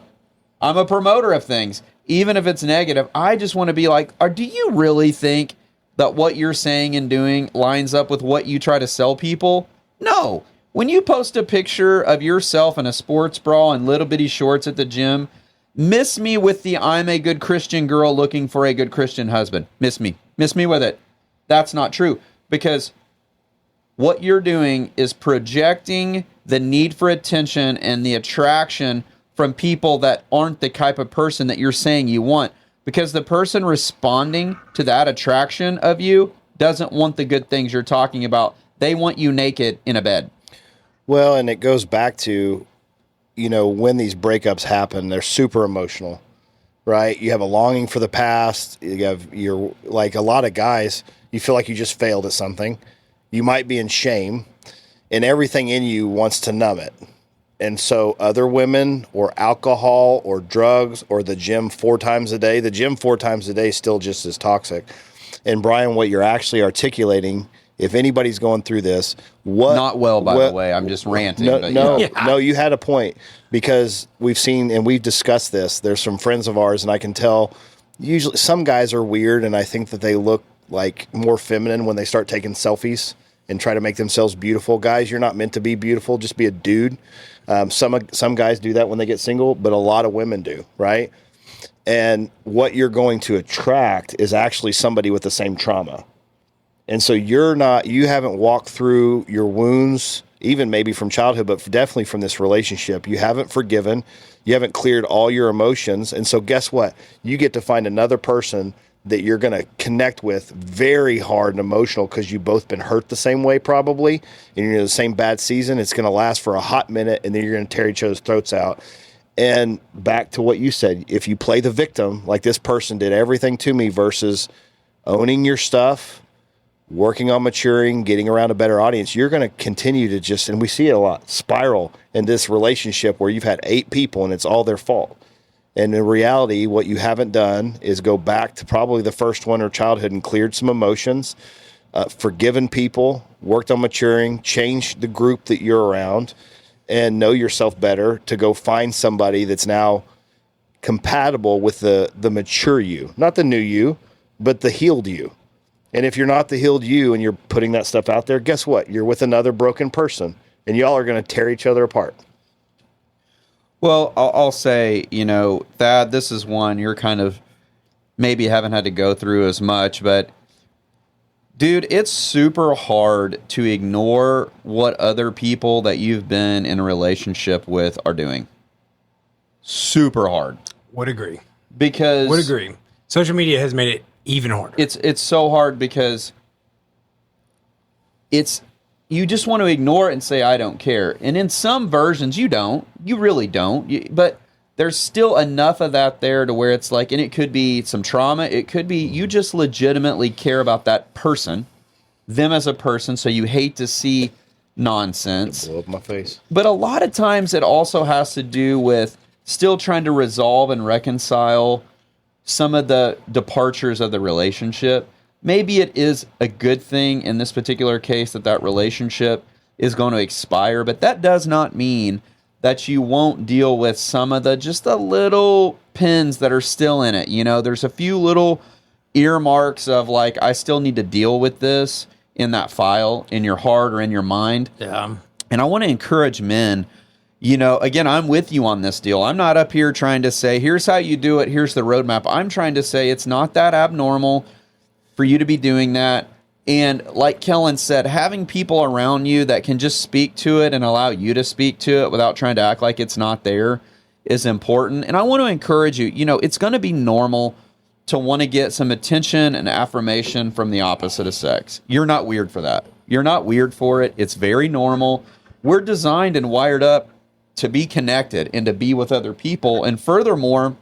I'm a promoter of things. Even if it's negative, I just want to be like, do you really think that what you're saying and doing lines up with what you try to sell people? No. When you post a picture of yourself in a sports bra and little bitty shorts at the gym, miss me with the I'm a good Christian girl looking for a good Christian husband. Miss me. Miss me with it. That's not true. Because what you're doing is projecting the need for attention and the attraction from people that aren't the type of person that you're saying you want. Because the person responding to that attraction of you doesn't want the good things you're talking about. They want you naked in a bed. Well, and it goes back to, when these breakups happen, they're super emotional, right? You have a longing for the past. You're like a lot of guys, you feel like you just failed at something. You might be in shame, and everything in you wants to numb it. And so other women or alcohol or drugs or the gym 4 times a day, the gym 4 times a day is still just as toxic. And Brian, what you're actually articulating, if anybody's going through this, not well, by the way, I'm just ranting. No, you had a point, because we've seen and we've discussed this. There's some friends of ours, and I can tell usually some guys are weird, and I think that they look like more feminine when they start taking selfies and try to make themselves beautiful. Guys, you're not meant to be beautiful. Just be a dude. Some guys do that when they get single, but a lot of women do, right? And what you're going to attract is actually somebody with the same trauma. And so you haven't walked through your wounds, even maybe from childhood, but definitely from this relationship. You haven't forgiven. You haven't cleared all your emotions. And so guess what? You get to find another person that you're going to connect with very hard and emotional because you've both been hurt the same way probably, and you're in the same bad season. It's going to last for a hot minute, and then you're going to tear each other's throats out. And back to what you said, if you play the victim, like this person did everything to me, versus owning your stuff, working on maturing, getting around a better audience, you're going to continue to just, and we see it a lot, spiral in this relationship where you've had 8 people and it's all their fault. And in reality, what you haven't done is go back to probably the first one or childhood and cleared some emotions, forgiven people, worked on maturing, changed the group that you're around, and know yourself better to go find somebody that's now compatible with the mature you, not the new you, but the healed you. And if you're not the healed you and you're putting that stuff out there, guess what? You're with another broken person, and y'all are going to tear each other apart. Well, I'll say, Thad, this is one you're kind of maybe haven't had to go through as much, but dude, it's super hard to ignore what other people that you've been in a relationship with are doing. Super hard. Would agree. Because Social media has made it even harder. It's so hard because you just want to ignore it and say, I don't care. And in some versions, you don't. You really don't. But there's still enough of that there to where it's like, and it could be some trauma. It could be you just legitimately care about that person, them as a person, so you hate to see nonsense. Blow up my face. But a lot of times it also has to do with still trying to resolve and reconcile some of the departures of the relationship. Maybe it is a good thing in this particular case that relationship is going to expire, but that does not mean that you won't deal with some of just the little pins that are still in it. There's a few little earmarks of like, I still need to deal with this in that file in your heart or in your mind. Yeah. And I want to encourage men, again, I'm with you on this deal. I'm not up here trying to say, here's how you do it. Here's the roadmap. I'm trying to say it's not that abnormal for you to be doing that. And like Kellen said, having people around you that can just speak to it and allow you to speak to it without trying to act like it's not there is important. And I want to encourage you, it's going to be normal to want to get some attention and affirmation from the opposite of sex. You're not weird for that. You're not weird for it. It's very normal. We're designed and wired up to be connected and to be with other people. And furthermore,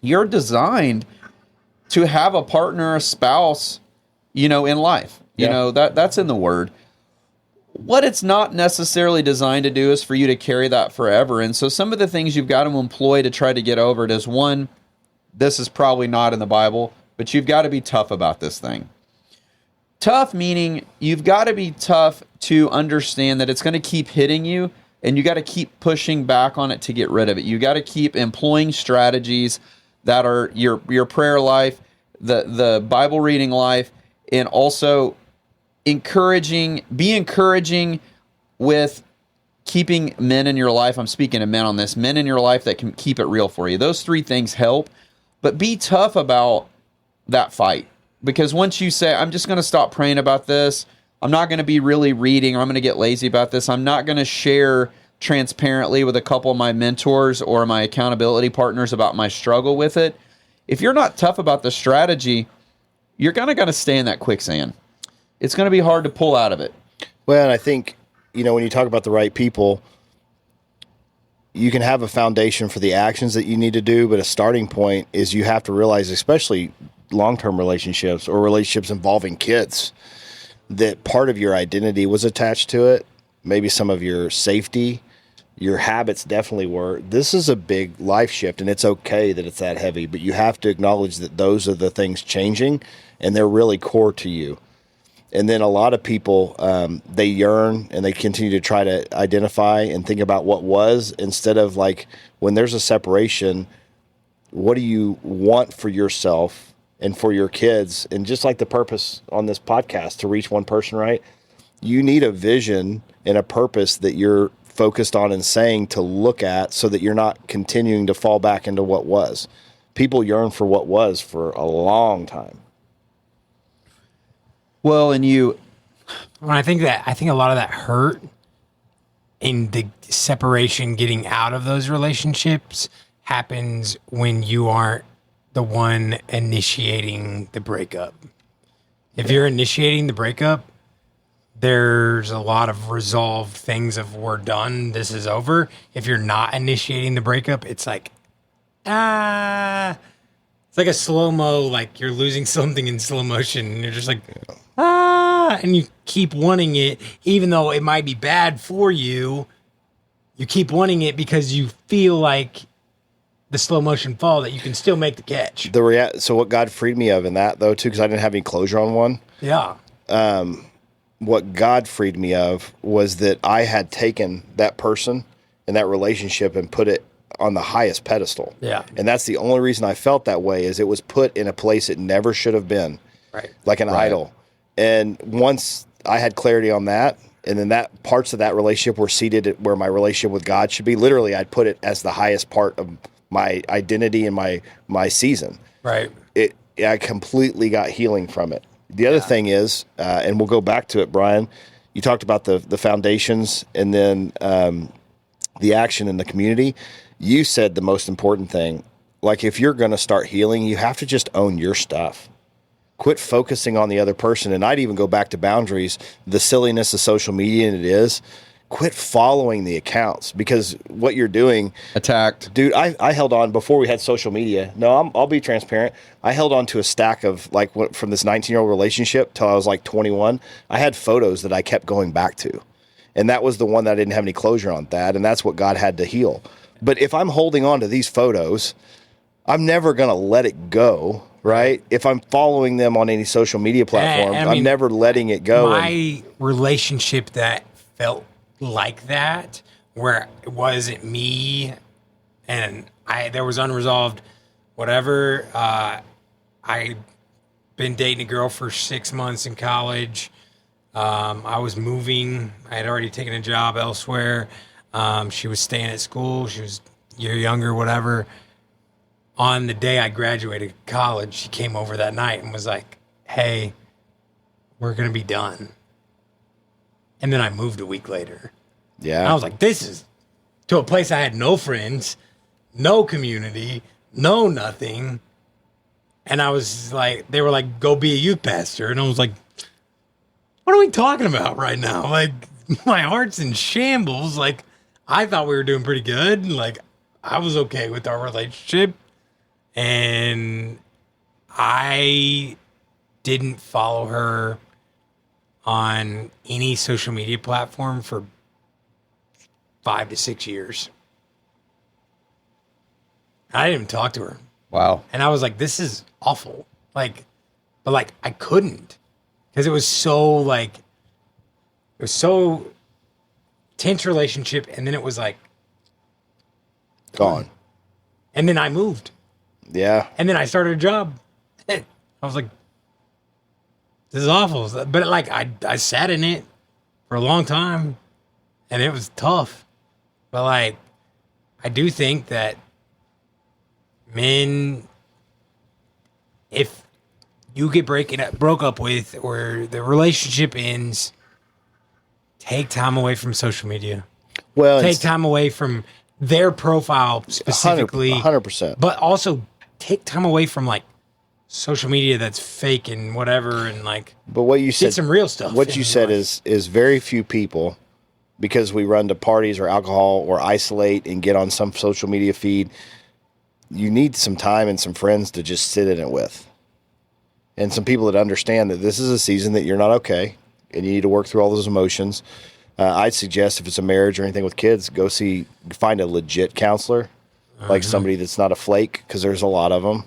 you're designed to have a partner, a spouse, in life. That's in the word. What it's not necessarily designed to do is for you to carry that forever. And so some of the things you've got to employ to try to get over it is, one, this is probably not in the Bible, but you've got to be tough about this thing. Tough meaning you've got to be tough to understand that it's going to keep hitting you, and you got to keep pushing back on it to get rid of it. You got to keep employing strategies that are your prayer life, the Bible reading life, and also be encouraging with keeping men in your life. I'm speaking to men on this. Men in your life that can keep it real for you. Those 3 things help, but be tough about that fight. Because once you say, I'm just going to stop praying about this, I'm not going to be really reading, or I'm going to get lazy about this, I'm not going to share transparently with a couple of my mentors or my accountability partners about my struggle with it. If you're not tough about the strategy, you're kind of going to stay in that quicksand. It's going to be hard to pull out of it. Well, and I think, when you talk about the right people, you can have a foundation for the actions that you need to do, but a starting point is you have to realize, especially long-term relationships or relationships involving kids, that part of your identity was attached to it. Maybe some of your safety, your habits definitely were. This is a big life shift, and it's okay that it's that heavy, but you have to acknowledge that those are the things changing, and they're really core to you. And then a lot of people, they yearn and they continue to try to identify and think about what was, instead of like, when there's a separation, what do you want for yourself and for your kids? And just like the purpose on this podcast, to reach one person, right? you need a vision and a purpose that you're focused on and saying to look at, so that you're not continuing to fall back into what was. People yearn for what was for a long time. Well, and I think a lot of that hurt in the separation, getting out of those relationships, happens when you aren't the one initiating the breakup. If you're initiating the breakup, there's a lot of resolved things of we're done, this is over. If you're not initiating the breakup, it's like, it's like a slow-mo, like you're losing something in slow motion, and you're just like, and you keep wanting it, even though it might be bad for you. You keep wanting it because you feel like the slow motion fall, that you can still make the catch. So what God freed me of in that, though, too, because I didn't have any closure on one. Yeah. What God freed me of was that I had taken that person and that relationship and put it on the highest pedestal. Yeah. And that's the only reason I felt that way, is it was put in a place it never should have been. Right. Like an idol. And once I had clarity on that, and then that parts of that relationship were seated at where my relationship with God should be, literally I'd put it as the highest part of my identity and my season. Right. I completely got healing from it. The other thing is, and we'll go back to it, Brian, you talked about the foundations and then the action in the community. You said the most important thing. Like, if you're going to start healing, you have to just own your stuff. Quit focusing on the other person. And I'd even go back to boundaries, the silliness of social media, and it is. Quit following the accounts, because what you're doing... Attacked. Dude, I held on before we had social media. No, I'll be transparent. I held on to a stack of, like, from this 19-year-old relationship till I was like 21. I had photos that I kept going back to. And that was the one that I didn't have any closure on, that. And that's what God had to heal. But if I'm holding on to these photos, I'm never going to let it go, right? If I'm following them on any social media platform, I'm never letting it go. My relationship that felt like that, where it wasn't me and there was unresolved whatever. I been dating a girl for 6 months in college. I was moving. I had already taken a job elsewhere. She was staying at school. She was a year younger, whatever. On the day I graduated college, she came over that night and was like, hey, we're going to be done. And then I moved a week later. Yeah. And I was like, this is to a place I had no friends, no community, no nothing. And I was like, they were like, go be a youth pastor. And I was like, what are we talking about right now? Like, my heart's in shambles. Like, I thought we were doing pretty good. Like, I was okay with our relationship. And I didn't follow her on any social media platform for 5 to 6 years. I didn't even talk to her. Wow. And I was like, this is awful. Like, but like, I couldn't, because it was so tense relationship. And then it was like gone. And then I moved. Yeah. And then I started a job. I was like, this is awful. But like, I sat in it for a long time, and it was tough. But like, I do think that men, if you get broke up with, or the relationship ends, take time away from social media. Well, take time away from their profile specifically. 100%. But also take time away from like social media that's fake and whatever, and like, but what you said, get some real stuff. What you said is very few people, because we run to parties or alcohol or isolate and get on some social media feed. You need some time and some friends to just sit in it with, and some people that understand that this is a season that you're not okay and you need to work through all those emotions. I'd suggest, if it's a marriage or anything with kids, find a legit counselor, like somebody that's not a flake, because there's a lot of them.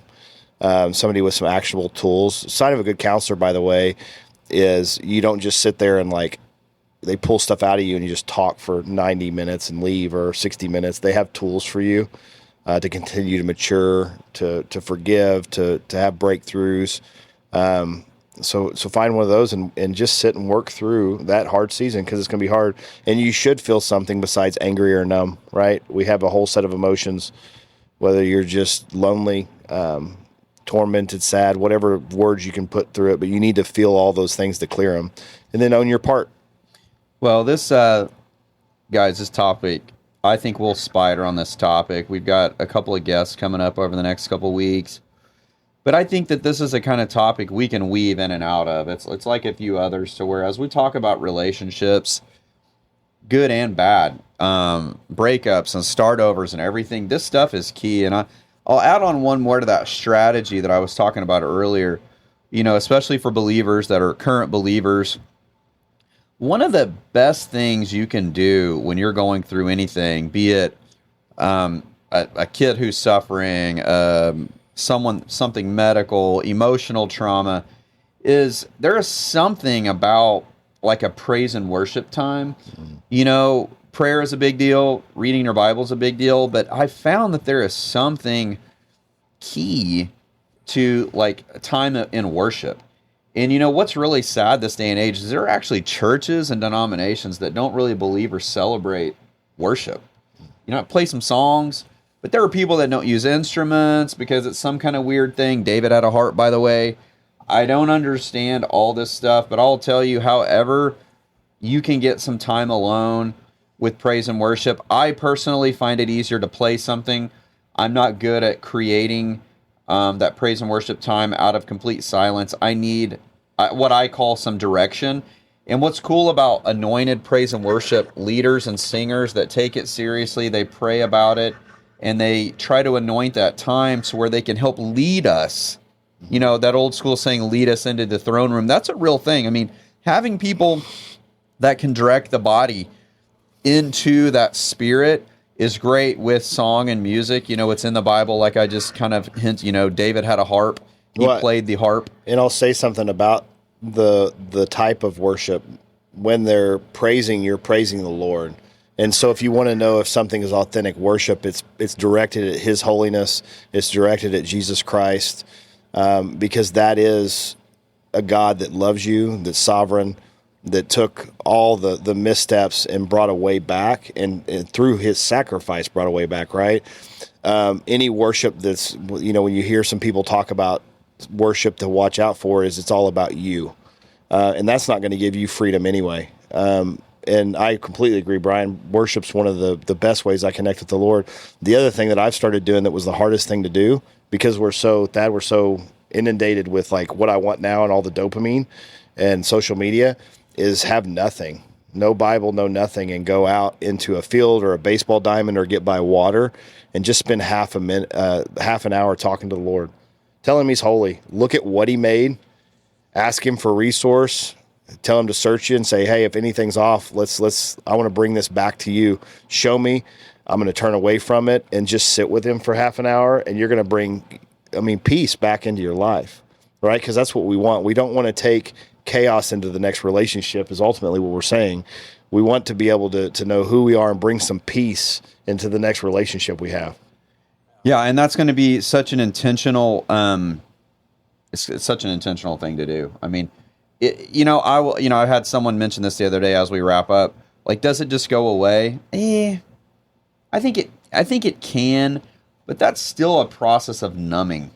Somebody with some actionable tools. Sign of a good counselor, by the way, is you don't just sit there and like they pull stuff out of you and you just talk for 90 minutes and leave, or 60 minutes. They have tools for you to continue to mature, to forgive, to have breakthroughs. So find one of those and just sit and work through that hard season, because it's going to be hard. And you should feel something besides angry or numb, right? We have a whole set of emotions, whether you're just lonely, tormented, sad, whatever words you can put through it. But you need to feel all those things to clear them, and then own your part. Well, this, guys, this topic, I think we'll spider on this topic. We've got a couple of guests coming up over the next couple of weeks. But I think that this is a kind of topic we can weave in and out of. It's like a few others, to where as we talk about relationships, good and bad, breakups and startovers and everything, this stuff is key. And I'll add on one more to that strategy that I was talking about earlier, especially for believers that are current believers. One of the best things you can do when you're going through anything, be it a kid who's suffering, something medical, emotional trauma, is there is something about like a praise and worship time. Prayer is a big deal, reading your Bible is a big deal, but I found that there is something key to like a time in worship. And what's really sad this day and age is there are actually churches and denominations that don't really believe or celebrate worship. Play some songs, but there are people that don't use instruments because it's some kind of weird thing. David had a harp, by the way. I don't understand all this stuff, but I'll tell you, however you can get some time alone with praise and worship. I personally find it easier to play something. I'm not good at creating that praise and worship time out of complete silence. I need what I call some direction. And what's cool about anointed praise and worship leaders and singers that take it seriously, they pray about it, and they try to anoint that time so where they can help lead us. That old school saying, lead us into the throne room. That's a real thing. I mean, having people that can direct the body into that spirit is great with song and music. It's in the Bible, like I just kind of hint, David had a harp. He played the harp. And I'll say something about the type of worship. When they're praising, you're praising the Lord. And so if you want to know if something is authentic worship, it's directed at His holiness. It's directed at Jesus Christ, because that is a God that loves you, that's sovereign, that took all the missteps and brought a way back, and through His sacrifice brought a way back, right? Any worship that's, when you hear some people talk about worship to watch out for, is it's all about you. And that's not going to give you freedom anyway. And I completely agree, Brian. Worship's one of the best ways I connect with the Lord. The other thing that I've started doing that was the hardest thing to do, because we're so inundated with like what I want now and all the dopamine and social media, is have nothing. No Bible, no nothing, and go out into a field or a baseball diamond or get by water and just spend half an hour talking to the Lord. Tell Him He's holy. Look at what He made. Ask Him for resource. Tell Him to search you and say, hey, if anything's off, I want to bring this back to you. Show me. I'm going to turn away from it and just sit with Him for half an hour, and you're going to bring, peace back into your life, right? Because that's what we want. We don't want to take chaos into the next relationship, is ultimately what we're saying. We want to be able to know who we are and bring some peace into the next relationship we have. Yeah, and that's going to be such an intentional, it's such an intentional thing to do. I mean, I had someone mention this the other day as we wrap up. Like, does it just go away? I think it can, but that's still a process of numbing.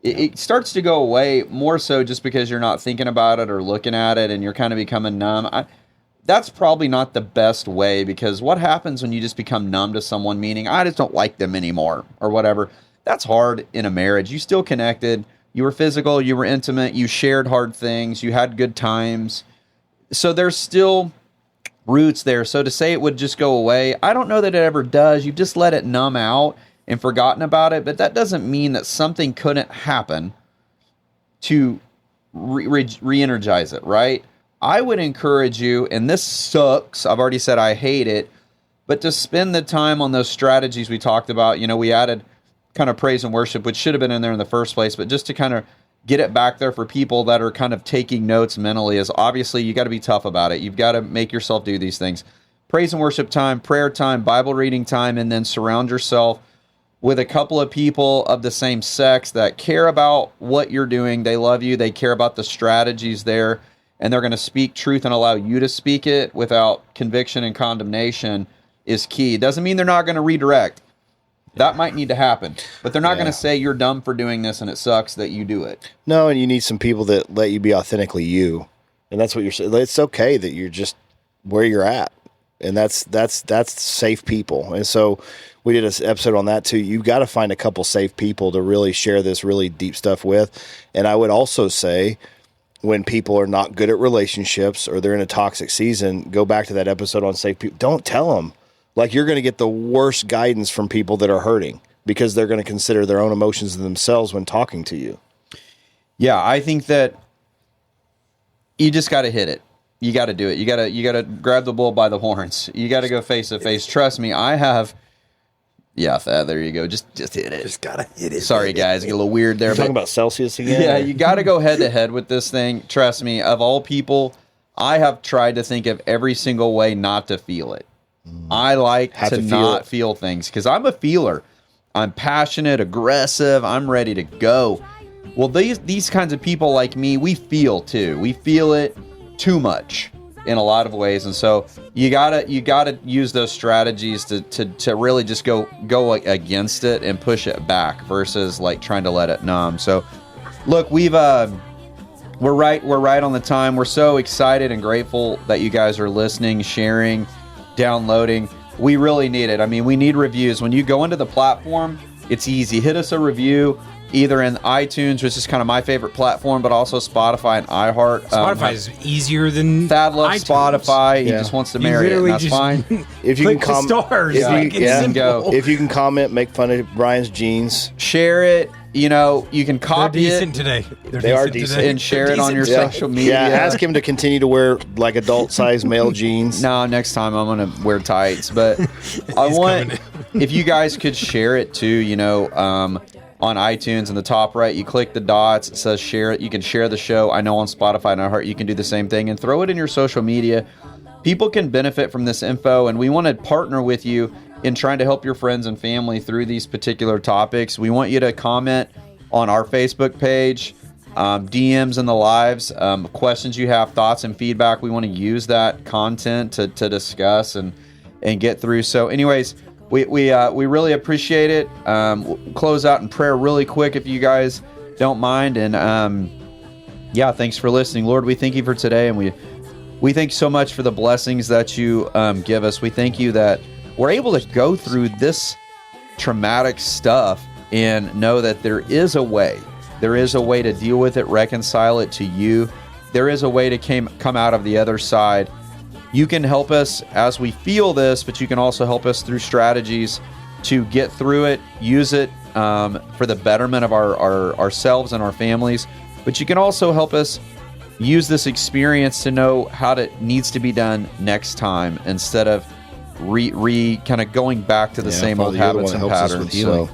It starts to go away more so just because you're not thinking about it or looking at it, and you're kind of becoming numb. That's probably not the best way, because what happens when you just become numb to someone, meaning I just don't like them anymore or whatever, that's hard in a marriage. You still connected. You were physical. You were intimate. You shared hard things. You had good times. So there's still roots there. So to say it would just go away, I don't know that it ever does. You just let it numb out and forgotten about it. But that doesn't mean that something couldn't happen to re-energize it, right? I would encourage you, and this sucks, I've already said I hate it, but to spend the time on those strategies we talked about. We added kind of praise and worship, which should have been in there in the first place, but just to kind of get it back there for people that are kind of taking notes mentally, is obviously you got to be tough about it. You've got to make yourself do these things. Praise and worship time, prayer time, Bible reading time, and then surround yourself with a couple of people of the same sex that care about what you're doing. They love you. They care about the strategies there, and they're going to speak truth and allow you to speak it without conviction and condemnation is key. Doesn't mean they're not going to redirect. That might need to happen, but they're not going to say you're dumb for doing this and it sucks that you do it. No, and you need some people that let you be authentically you. And that's what you're saying. It's okay that you're just where you're at. And that's safe people. And so we did an episode on that too. You got to find a couple safe people to really share this really deep stuff with. And I would also say when people are not good at relationships or they're in a toxic season, go back to that episode on safe people. Don't tell them. Like, you're going to get the worst guidance from people that are hurting because they're going to consider their own emotions and themselves when talking to you. Yeah, I think that you just got to hit it. You got to do it. You got to grab the bull by the horns. You got to go face to face. Trust me, I have. Yeah, there you go. Just hit it. Just gotta hit it. Sorry, guys, get a little weird there. You're talking about Celsius again? Yeah, you got to go head to head with this thing. Trust me, of all people, I have tried to think of every single way not to feel it. I like to not feel things because I'm a feeler. I'm passionate, aggressive. I'm ready to go. Well, these kinds of people like me, we feel too. We feel it too much in a lot of ways, and so you gotta use those strategies to really just go against it and push it back versus like trying to let it numb. So, look, we're right on the time. We're so excited and grateful that you guys are listening, sharing, downloading. We really need it. I mean, we need reviews. When you go into the platform, it's easy. Hit us a review either in iTunes, which is kind of my favorite platform, but also Spotify and iHeart. Spotify is easier than Thad loves iTunes. Spotify. He just wants to marry it, and that's fine. If you click can the stars. if you can comment, make fun of Brian's jeans. Share it. You can copy They're decent it. today. They are decent. And share it on your social media. Yeah, ask him to continue to wear like adult-sized male jeans. No, next time I'm going to wear tights. But I want, if you guys could share it too, on iTunes in the top right, you click the dots, it says share it. You can share the show. I know on Spotify and iHeart you can do the same thing and throw it in your social media. People can benefit from this info, and we want to partner with you in trying to help your friends and family through these particular topics. We want you to comment on our Facebook page, DMs in the lives, questions you have, thoughts and feedback. We want to use that content to discuss and get through. So anyways, we really appreciate it. We'll close out in prayer really quick if you guys don't mind. And thanks for listening. Lord, we thank you for today, and we thank you so much for the blessings that you give us. We thank you that we're able to go through this traumatic stuff and know that there is a way. There is a way to deal with it, reconcile it to you. There is a way to come out of the other side. You can help us as we feel this, but you can also help us through strategies to get through it, use it for the betterment of ourselves and our families. But you can also help us use this experience to know how it needs to be done next time instead of kind of going back to the same old habits and patterns. So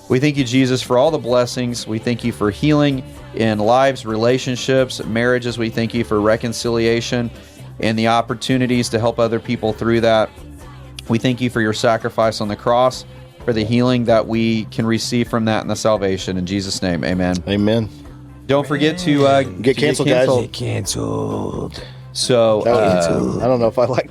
we thank you, Jesus, for all the blessings. We thank you for healing in lives, relationships, marriages. We thank you for reconciliation and the opportunities to help other people through that. We thank you for your sacrifice on the cross, for the healing that we can receive from that and the salvation. In Jesus' name, amen. Amen. Don't forget to get canceled, guys. Get canceled. So I don't know if I like